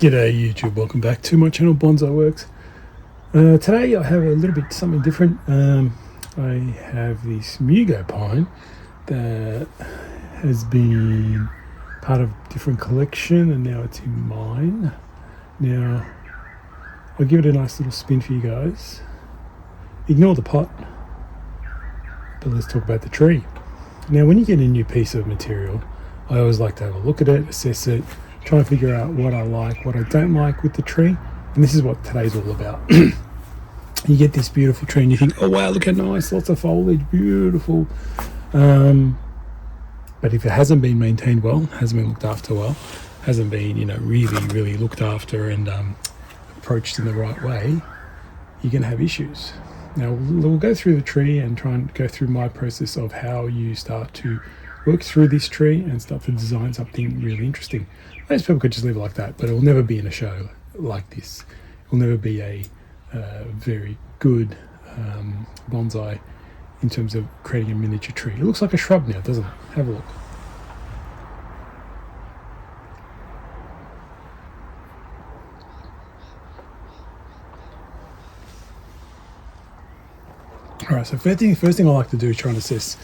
G'day YouTube, welcome back to my channel Bonsai Works. Today I have a little bit something different. I have this Mugo pine that has been part of a different collection and now it's in mine. Now I'll give it a nice little spin for you guys. Ignore the pot, but let's talk about the tree. Now when you get a new piece of material, I always like to have a look at it, assess it, try and figure out what I like, what I don't like with the tree. And this is what today's all about. You get this beautiful tree and you think, oh wow, look how nice, lots of foliage, beautiful. But if it hasn't been maintained well, hasn't been looked after well, hasn't been, really looked after and approached in the right way, you're going to have issues. Now we'll go through the tree and try and go through my process of how you start to work through this tree and start to design something really interesting. Most people could just leave it like that, but it will never be in a show like this. It will never be a very good bonsai in terms of creating a miniature tree. It looks like a shrub now, doesn't it? Have a look. All right, so first thing I like to do is try and assess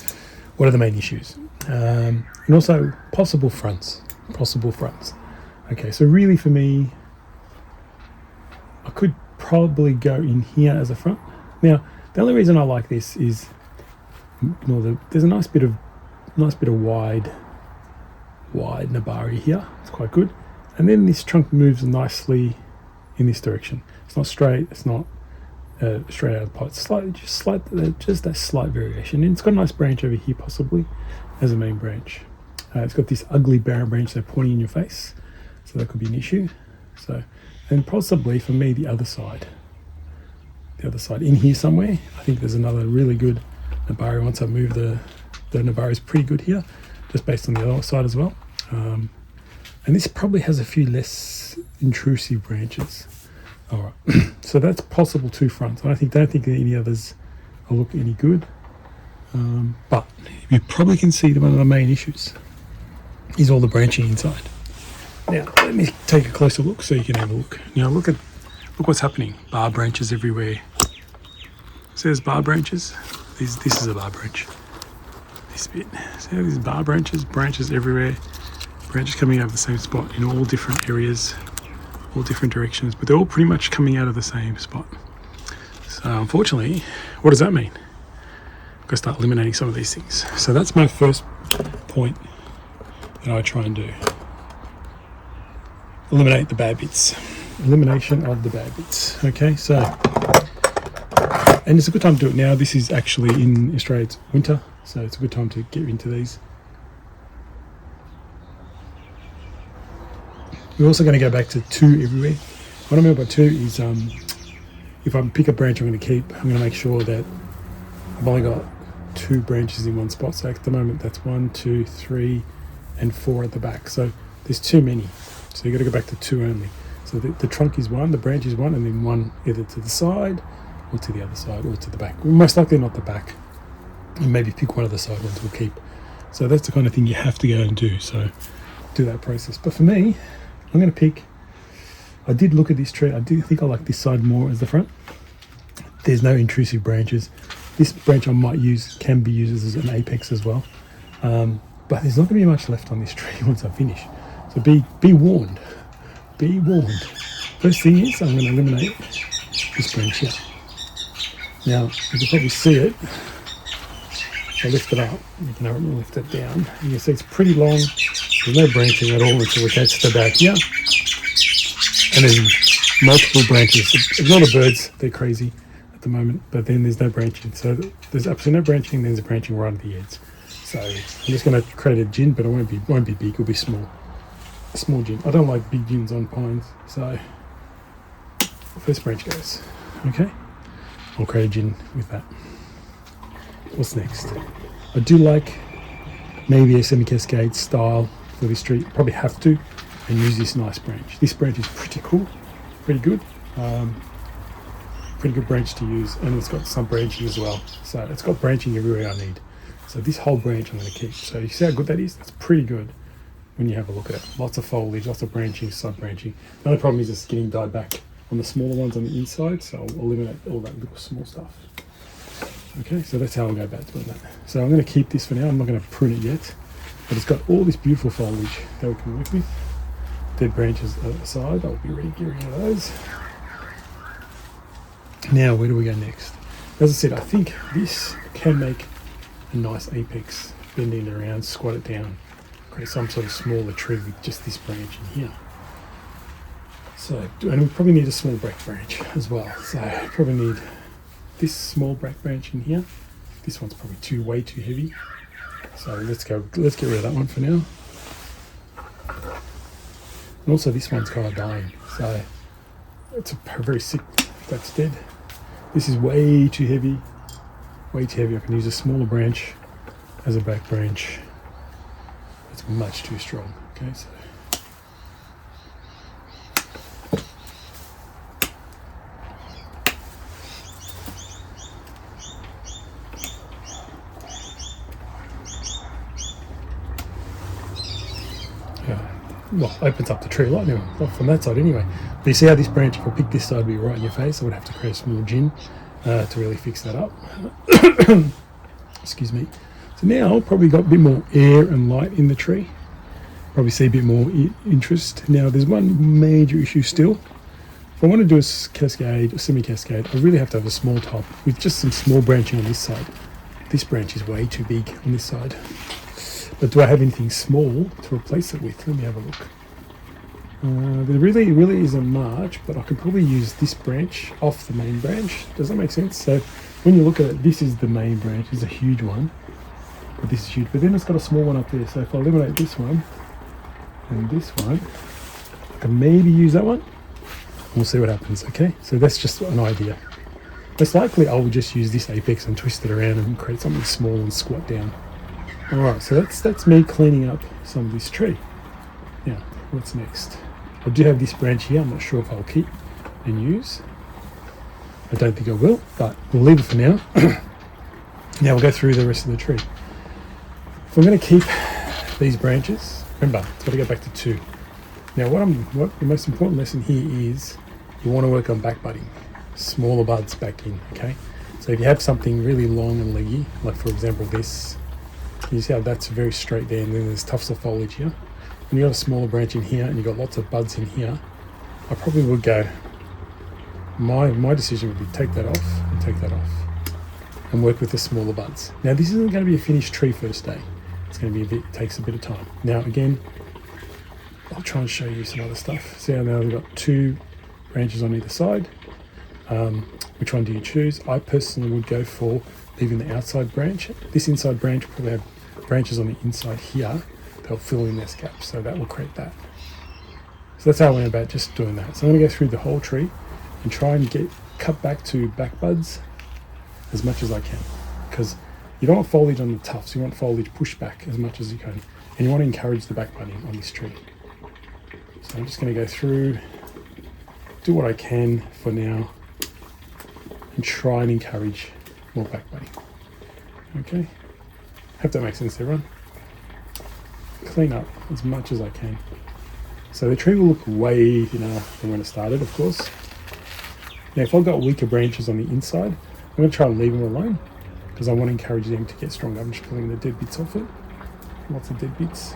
what are the main issues, and also possible fronts. Okay, so really for me, I could probably go in here as a front. Now, the only reason I like this is, there's a nice bit of wide nabari here. It's quite good, and then this trunk moves nicely in this direction. It's not straight. It's not straight out of the pot. It's just that slight variation, and it's got a nice branch over here, possibly as a main branch. It's got this ugly barren branch there pointing in your face, so that could be an issue. So, and possibly for me, the other side in here somewhere. I think there's another really good nabari. Once I move the nabari is pretty good here, just based on the other side as well. And this probably has a few less intrusive branches. All right, so that's possible two fronts. I don't think any others will look any good. But you probably can see that one of the main issues is all the branching inside. Now let me take a closer look so you can have a look. Now look what's happening. Bar branches everywhere. So there's bar branches. This is a bar branch. This bit. So these bar branches everywhere. Branches coming out of the same spot in all different areas, all different directions, but they're all pretty much coming out of the same spot. So unfortunately, what does that mean? I've got to start eliminating some of these things. So that's my first point that I try and do. Eliminate the bad bits. Elimination of the bad bits. Okay, so, and it's a good time to do it now. This is actually in Australia, it's winter, so it's a good time to get into these. We're also going to go back to two everywhere. What I mean by two is, if I pick a branch I'm going to keep, I'm going to make sure that I've only got two branches in one spot. So at the moment that's 1, 2, 3 and 4 at the back, so there's too many, so you've got to go back to two only. So the trunk is one, the branch is one, and then one either to the side or to the other side or to the back. Most likely not the back, and maybe pick one of the side ones we'll keep. So that's the kind of thing you have to go and do, so do that process. But for me, I'm going to pick, I did look at this tree, I do think I like this side more as the front. There's no intrusive branches. This branch I might use, can be used as an apex as well. But there's not going to be much left on this tree once I finish. So be warned. Be warned. First thing is I'm going to eliminate this branch here. Now, you can probably see it. If I lift it up, you can lift it down. You can see it's pretty long. There's no branching at all until it gets to the back here. And there's multiple branches. Ignore the birds, they're crazy at the moment, but then there's no branching. So there's absolutely no branching, there's a branching right at the edge. So I'm just going to create a jin, but it won't be big, it'll be small. A small jin. I don't like big jins on pines, so first branch goes. Okay, I'll create a jin with that. What's next? I do like maybe a semi-cascade style for this tree. Probably have to, and use this nice branch. This branch is pretty cool, pretty good. Pretty good branch to use, and it's got some branching as well. So it's got branching everywhere I need. So this whole branch I'm going to keep. So you see how good that is? That's pretty good. when you have a look at it. Lots of foliage, lots of branching, sub-branching. The only problem is it's getting dyed back on the smaller ones on the inside, so I'll eliminate all that little small stuff. Okay, so that's how I'll go about doing that. So I'm going to keep this for now. I'm not going to prune it yet, but it's got all this beautiful foliage that we can work with. Dead branches aside, I'll be getting rid of those. Now, where do we go next? As I said, I think this can make a nice apex, bending it around, squat it down, create some sort of smaller tree with just this branch in here. So, and we probably need a small back branch as well. So, probably need this small back branch in here. This one's probably way too heavy. So let's get rid of that one for now. And also this one's kind of dying, so it's a very sick, that's dead. This is way too heavy, I can use a smaller branch as a back branch. It's much too strong. Okay, so well, opens up the tree a lot now, not from that side anyway. But you see how this branch, if I pick this side, would be right in your face. I would have to create a small jin to really fix that up. Excuse me. So now I've probably got a bit more air and light in the tree. Probably see a bit more interest. Now there's one major issue still. If I want to do a cascade, a semi-cascade, I really have to have a small top with just some small branching on this side. This branch is way too big on this side. But do I have anything small to replace it with? Let me have a look. There really isn't much, but I could probably use this branch off the main branch. Does that make sense? So when you look at it, this is the main branch. It's a huge one. But this is huge. But then it's got a small one up there. So if I eliminate this one and this one, I can maybe use that one. We'll see what happens, okay? So that's just an idea. Most likely I will just use this apex and twist it around and create something small and squat down. Alright, so that's me cleaning up some of this tree. Now, what's next? I do have this branch here. I'm not sure if I'll keep and use. I don't think I will, but we'll leave it for now. Now we'll go through the rest of the tree. If I'm going to keep these branches, remember, it's got to go back to 2. Now what the most important lesson here is you want to work on back budding. Smaller buds back in, okay? So if you have something really long and leggy, like for example this, you see how that's very straight there, and then there's tufts of foliage here. When you've got a smaller branch in here and you've got lots of buds in here, I probably would go, my decision would be take that off and work with the smaller buds. Now this isn't going to be a finished tree first day. It's going to be takes a bit of time. Now again, I'll try and show you some other stuff. See how now we've got 2 branches on either side. Which one do you choose? I personally would go for leaving the outside branch. This inside branch will probably have branches on the inside here. They'll fill in this gap, so that will create that. So that's how I went about just doing that. So I'm going to go through the whole tree and try and cut back to back buds as much as I can, because you don't want foliage on the tufts. You want foliage pushed back as much as you can, and you want to encourage the back budding on this tree. So I'm just going to go through, do what I can for now, and try and encourage more back budding. Okay, hope that makes sense to everyone. Clean up as much as I can. So the tree will look way thinner than when it started, of course. Now if I've got weaker branches on the inside, I'm going to try and leave them alone because I want to encourage them to get stronger. I'm just pulling the dead bits off it. Lots of dead bits.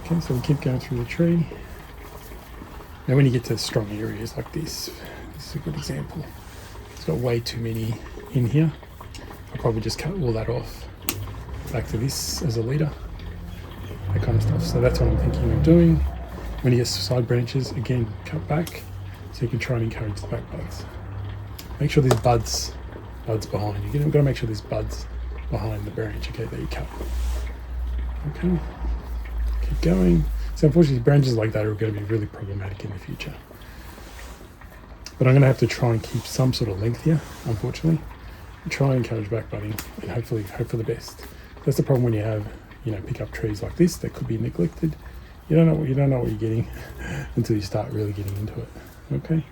Okay, so we keep going through the tree. Now when you get to strong areas like this is a good example. It's got way too many in here. I'll probably just cut all that off. Back to this as a leader. That kind of stuff. So that's what I'm thinking of doing. When you get side branches, again, cut back so you can try and encourage the back buds. Make sure there's buds behind. You've got to make sure there's buds behind the branch, okay, that you cut. Okay, keep going. So unfortunately branches like that are going to be really problematic in the future. But I'm going to have to try and keep some sort of length here, unfortunately. Try and encourage back budding and hopefully hope for the best. That's the problem when you have, pick up trees like this that could be neglected. You don't know what you're getting until you start really getting into it. Okay?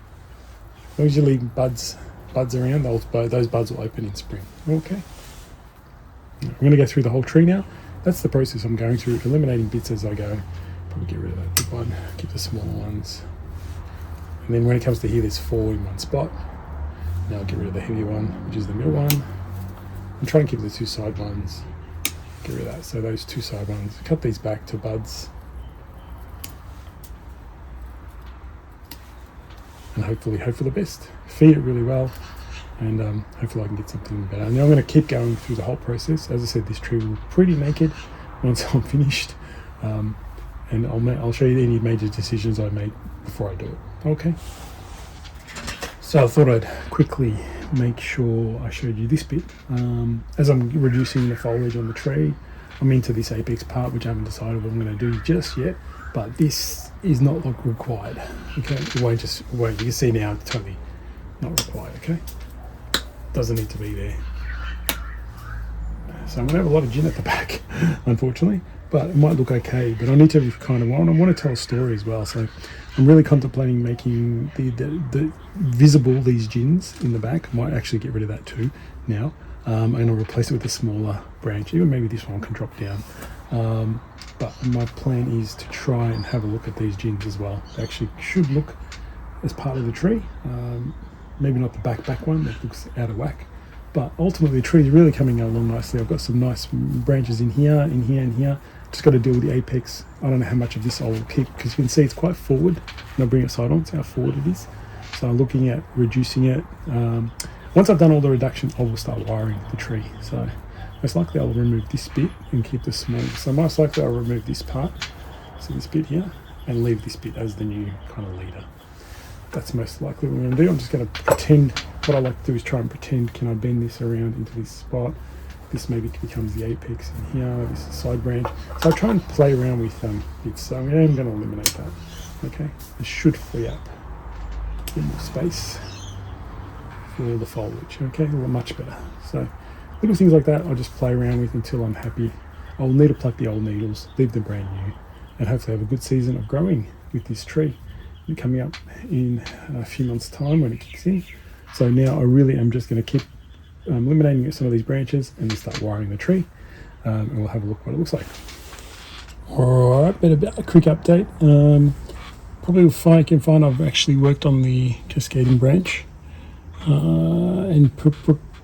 As long as you leave buds around, those buds will open in spring. Okay? I'm going to go through the whole tree now. That's the process I'm going through, eliminating bits as I go. Probably get rid of that big one, keep the smaller ones. And then when it comes to here, there's 4 in one spot. Now I'll get rid of the heavy one, which is the middle one. And try and keep the 2 side ones. Get rid of that. So those 2 side ones. Cut these back to buds. And hopefully hope for the best. Feed it really well. And hopefully I can get something better. Now I'm going to keep going through the whole process. As I said, this tree will be pretty naked once I'm finished. And I'll show you any major decisions I make before I do it. Okay. So I thought I'd quickly make sure I showed you this bit. As I'm reducing the foliage on the tree, I'm into this apex part, which I haven't decided what I'm going to do just yet. But this is not like required. Okay, it won't. You can see now it's totally not required. Okay, doesn't need to be there. So I'm going to have a lot of gin at the back, unfortunately. But it might look okay. But I need to kind of, I want to tell a story as well. So I'm really contemplating making the visible, these gins in the back. I might actually get rid of that too now. And I'll replace it with a smaller branch. Even maybe this one can drop down. But my plan is to try and have a look at these gins as well. They actually should look as part of the tree. Maybe not the back one, that looks out of whack. But ultimately the tree is really coming along nicely. I've got some nice branches in here, in here, and here. Just got to deal with the apex. I don't know how much of this I'll keep, because you can see it's quite forward. And I'll bring it side on, see how forward it is. So I'm looking at reducing it. Once I've done all the reduction, I will start wiring the tree. So most likely I'll remove this bit and keep the small. So most likely I'll remove this part, so this bit here, and leave this bit as the new kind of leader. That's most likely what I'm going to do. I'm just going to pretend, what I like to do is try and pretend, can I bend this around into this spot? This maybe becomes the apex in here, this is a side branch. So I try and play around with bits. So I am going to eliminate that. Okay, it should free up a bit more space for the foliage. Okay, much better. So little things like that I'll just play around with until I'm happy. I'll need to pluck the old needles, leave them brand new, and hopefully have a good season of growing with this tree coming up in a few months' time when it kicks in. So now I really am just going to keep eliminating some of these branches and then start wiring the tree, and we'll have a look what it looks like. Alright, bit of a quick update. Probably you can find I've actually worked on the cascading branch and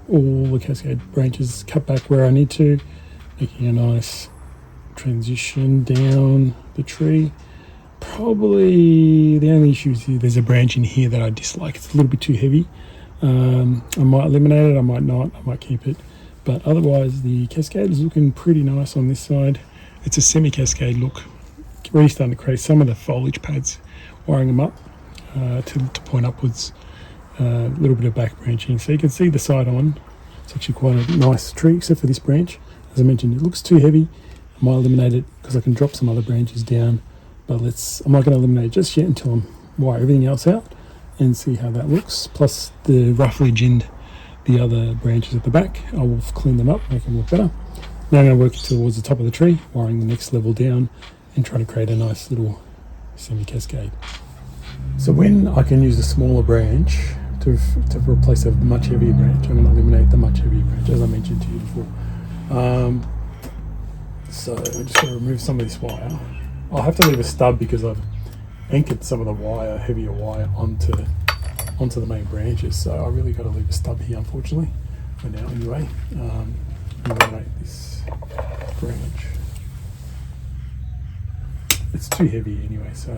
all the cascade branches cut back where I need to, making a nice transition down the tree. Probably the only issue is there's a branch in here that I dislike. It's a little bit too heavy. I might eliminate it, I might not, I might keep it. But otherwise the cascade is looking pretty nice on this side. It's a semi-cascade look. Really starting to create some of the foliage pads, wiring them up to point upwards. A little bit of back branching. So you can see the side on. It's actually quite a nice tree, except for this branch. As I mentioned, it looks too heavy. I might eliminate it because I can drop some other branches down. But I'm not going to eliminate it just yet until I wire everything else out and see how that looks. Plus the roughly ginned the other branches at the back. I will clean them up, make them look better. Now I'm going to work towards the top of the tree, wiring the next level down and trying to create a nice little semi-cascade. So when I can use a smaller branch to replace a much heavier branch, I'm going to eliminate the much heavier branch, as I mentioned to you before. So I'm just going to remove some of this wire. I'll have to leave a stub because I've anchored some of the heavier wire onto the main branches, so I really got to leave a stub here, unfortunately, for now anyway. Eliminate this branch. It's too heavy anyway, so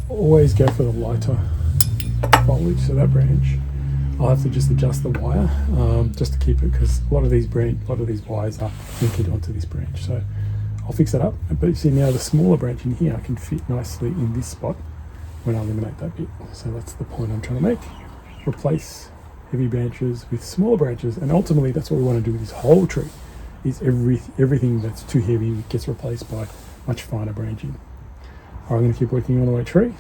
always go for the lighter foliage. So that branch, I'll have to just adjust the wire just to keep it, because a lot of these wires are anchored onto this branch. So I'll fix that up. But you see now the smaller branch in here can fit nicely in this spot when I eliminate that bit. So that's the point I'm trying to make. Replace heavy branches with smaller branches, and ultimately that's what we want to do with this whole tree, is everything that's too heavy gets replaced by much finer branching. Alright, I'm going to keep working on the way tree.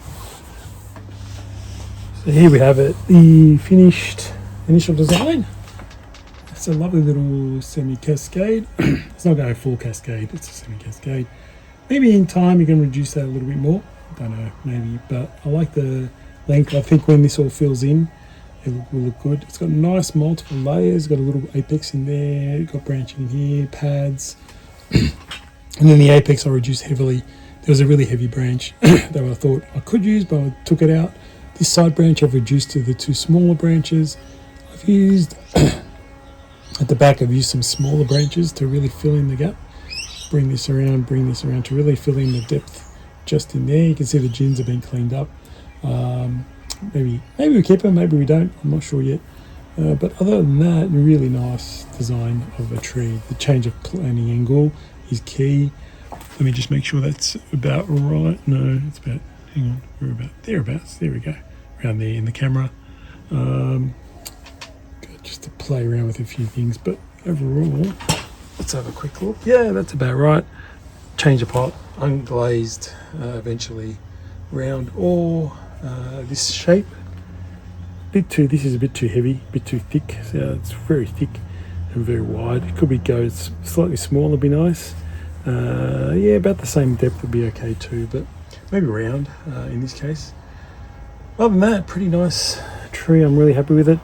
So here we have it, the finished initial design. It's a lovely little semi-cascade. It's not going full cascade, it's a semi-cascade. Maybe in time you can reduce that a little bit more. Don't know, maybe, but I like the length. I think when this all fills in will look good. It's got nice multiple layers, got a little apex in there, got branching in here, pads, and then the apex I reduced heavily. There was a really heavy branch that I thought I could use, but I took it out. This side branch I've reduced to the 2 smaller branches. I've used, at the back I've used some smaller branches to really fill in the gap. Bring this around to really fill in the depth just in there. You can see the jins have been cleaned up. Maybe we keep them, maybe we don't, I'm not sure yet. But other than that, really nice design of a tree. The change of planting angle is key. Let me just make sure that's about right. No, it's about, hang on, we're about thereabouts. There we go, around there in the camera. Just to play around with a few things, but overall, let's have a quick look. Yeah, that's about right. Change the pot, unglazed, eventually round, or this shape. This is a bit too heavy, a bit too thick. So it's very thick and very wide. It could be goes slightly smaller, be nice. Yeah, about the same depth would be okay too, but maybe round in this case. Other than that, pretty nice tree. I'm really happy with it.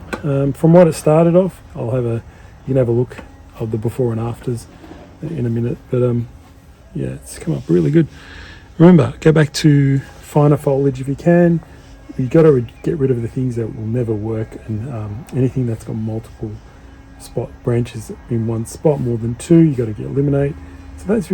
From what it started off, you can have a look of the before and afters in a minute. But yeah, it's come up really good. Remember, go back to finer foliage if you can. You've got to get rid of the things that will never work, and anything that's got multiple branches in one spot, more than 2, you got to eliminate. So that's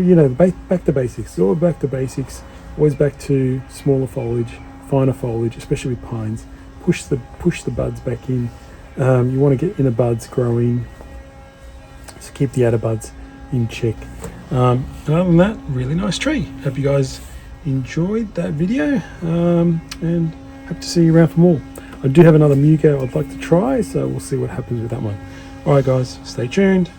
back to basics. It's all back to basics. Always back to smaller foliage, finer foliage, especially with pines. Push the buds back in. You want to get inner buds growing, so keep the outer buds in check. And other than that, really nice tree. Hope you guys enjoyed that video, and hope to see you around for more. I do have another Mugo I'd like to try, so we'll see what happens with that one. Alright guys, stay tuned.